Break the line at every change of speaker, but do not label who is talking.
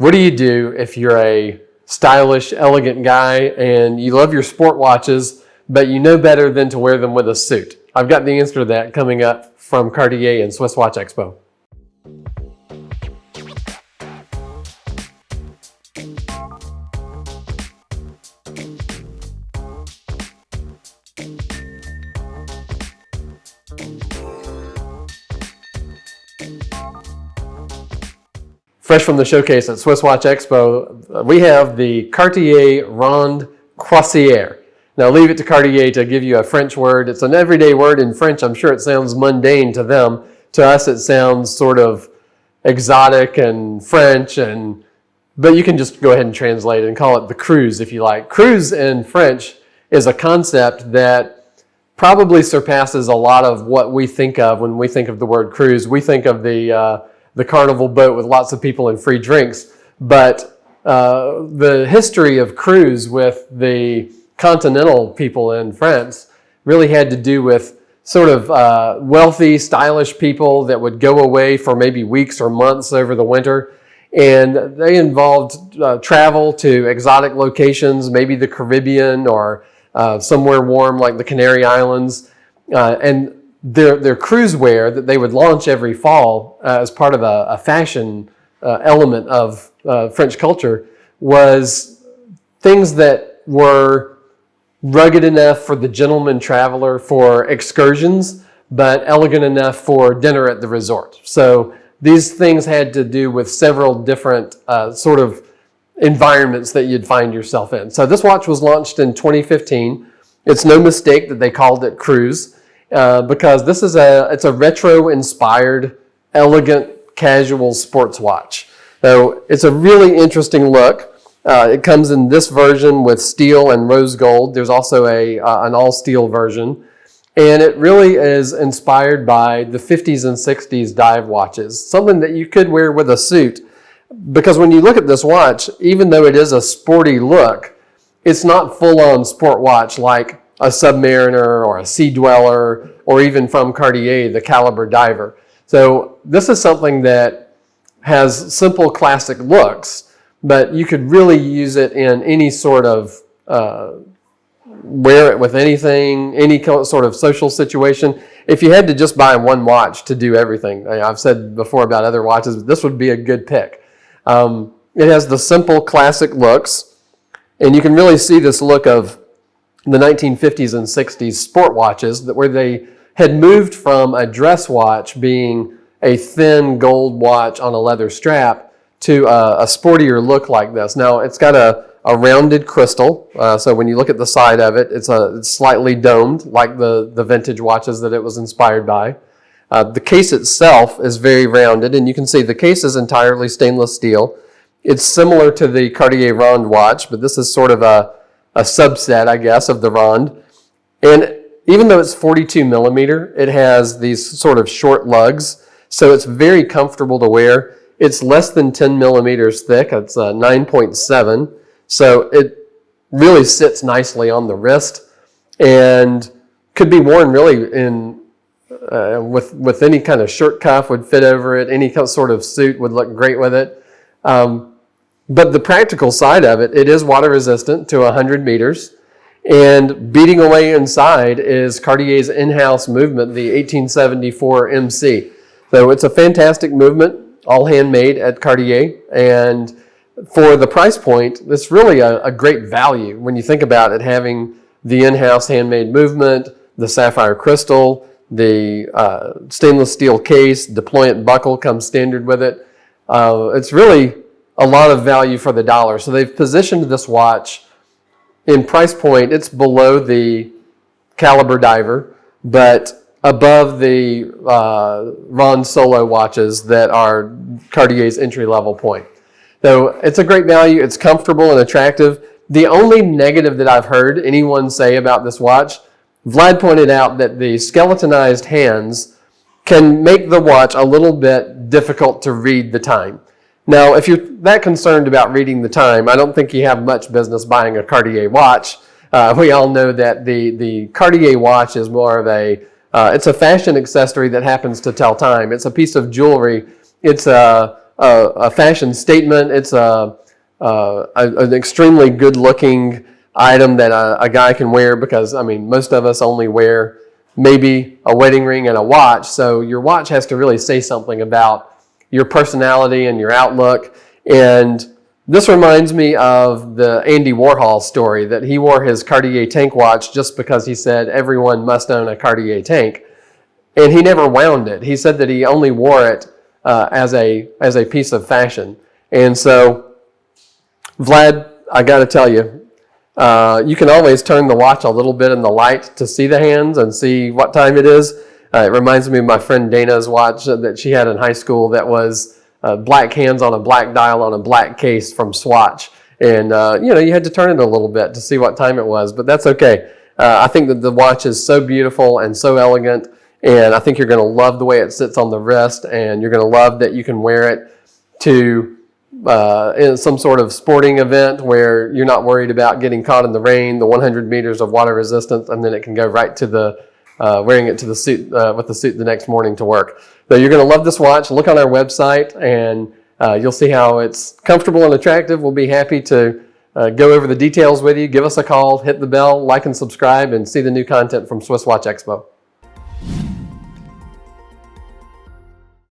What do you do if you're a stylish, elegant guy and you love your sport watches, but you know better than to wear them with a suit? I've got the answer to that coming up from Cartier and SwissWatchExpo. Fresh from the showcase at SwissWatchExpo, we have the Cartier Ronde Croisiere. Now leave it to Cartier to give you a French word. It's an everyday word in French. I'm sure it sounds mundane to them. To us it sounds sort of exotic and French, but you can just go ahead and translate it and call it the cruise if you like. Cruise in French is a concept that probably surpasses a lot of what we think of when we think of the word cruise. We think of the carnival boat with lots of people and free drinks. But the history of cruise with the continental people in France really had to do with sort of wealthy, stylish people that would go away for maybe weeks or months over the winter. And they involved travel to exotic locations, maybe the Caribbean or somewhere warm like the Canary Islands. And their cruise wear that they would launch every fall as part of a fashion element of French culture was things that were rugged enough for the gentleman traveler for excursions, but elegant enough for dinner at the resort. So these things had to do with several different sort of environments that you'd find yourself in. So this watch was launched in 2015. It's no mistake that they called it cruise. Because this is it's a retro-inspired, elegant, casual sports watch. So it's a really interesting look. It comes in this version with steel and rose gold. There's also an all-steel version. And it really is inspired by the 50s and 60s dive watches, something that you could wear with a suit. Because when you look at this watch, even though it is a sporty look, it's not full-on sport watch like a Submariner or a Sea Dweller, or even from Cartier, the Caliber Diver. So this is something that has simple classic looks, but you could really use it in any sort of, wear it with anything, any sort of social situation. If you had to just buy one watch to do everything, I've said before about other watches, but this would be a good pick. It has the simple classic looks, and you can really see this look of the 1950s and 60s sport watches where they had moved from a dress watch being a thin gold watch on a leather strap to a sportier look like this. Now it's got a rounded crystal, so when you look at the side of it, it's slightly domed like the vintage watches that it was inspired by. The case itself is very rounded, and you can see the case is entirely stainless steel. It's similar to the Cartier Ronde watch, but this is sort of a subset, I guess, of the Ronde. And even though it's 42 millimeter, it has these sort of short lugs, so it's very comfortable to wear. It's less than 10 millimeters thick. It's 9.7, so it really sits nicely on the wrist and could be worn really in with any kind of shirt cuff would fit over it. Any sort of suit would look great with it. But the practical side of it, it is water resistant to 100 meters. And beating away inside is Cartier's in-house movement, the 1874 MC. So it's a fantastic movement, all handmade at Cartier. And for the price point, it's really a great value when you think about it, having the in-house handmade movement, the sapphire crystal, the stainless steel case, deployant buckle comes standard with it. It's really a lot of value for the dollar. So they've positioned this watch in price point. It's below the Caliber Diver, but above the Ronde Solo watches that are Cartier's entry-level point. So it's a great value. It's comfortable and attractive. The only negative that I've heard anyone say about this watch, Vlad pointed out that the skeletonized hands can make the watch a little bit difficult to read the time. Now, if you're that concerned about reading the time, I don't think you have much business buying a Cartier watch. We all know that the Cartier watch is more of it's a fashion accessory that happens to tell time. It's a piece of jewelry. It's a a fashion statement. It's an extremely good-looking item that a guy can wear, because, I mean, most of us only wear maybe a wedding ring and a watch. So your watch has to really say something about your personality and your outlook. And this reminds me of the Andy Warhol story, that he wore his Cartier tank watch just because he said everyone must own a Cartier tank. And he never wound it. He said that he only wore it as a piece of fashion. And so, Vlad, I got to tell you, you can always turn the watch a little bit in the light to see the hands and see what time it is. It reminds me of my friend Dana's watch that she had in high school that was black hands on a black dial on a black case from Swatch. And, you had to turn it a little bit to see what time it was, but that's okay. I think that the watch is so beautiful and so elegant, and I think you're going to love the way it sits on the wrist, and you're going to love that you can wear it to in some sort of sporting event where you're not worried about getting caught in the rain, the 100 meters of water resistance, and then it can go right to the wearing it to the suit with the suit the next morning to work. So you're going to love this watch. Look on our website, and you'll see how it's comfortable and attractive. We'll be happy to go over the details with you. Give us a call, hit the bell, like and subscribe, and see the new content from Swiss Watch Expo.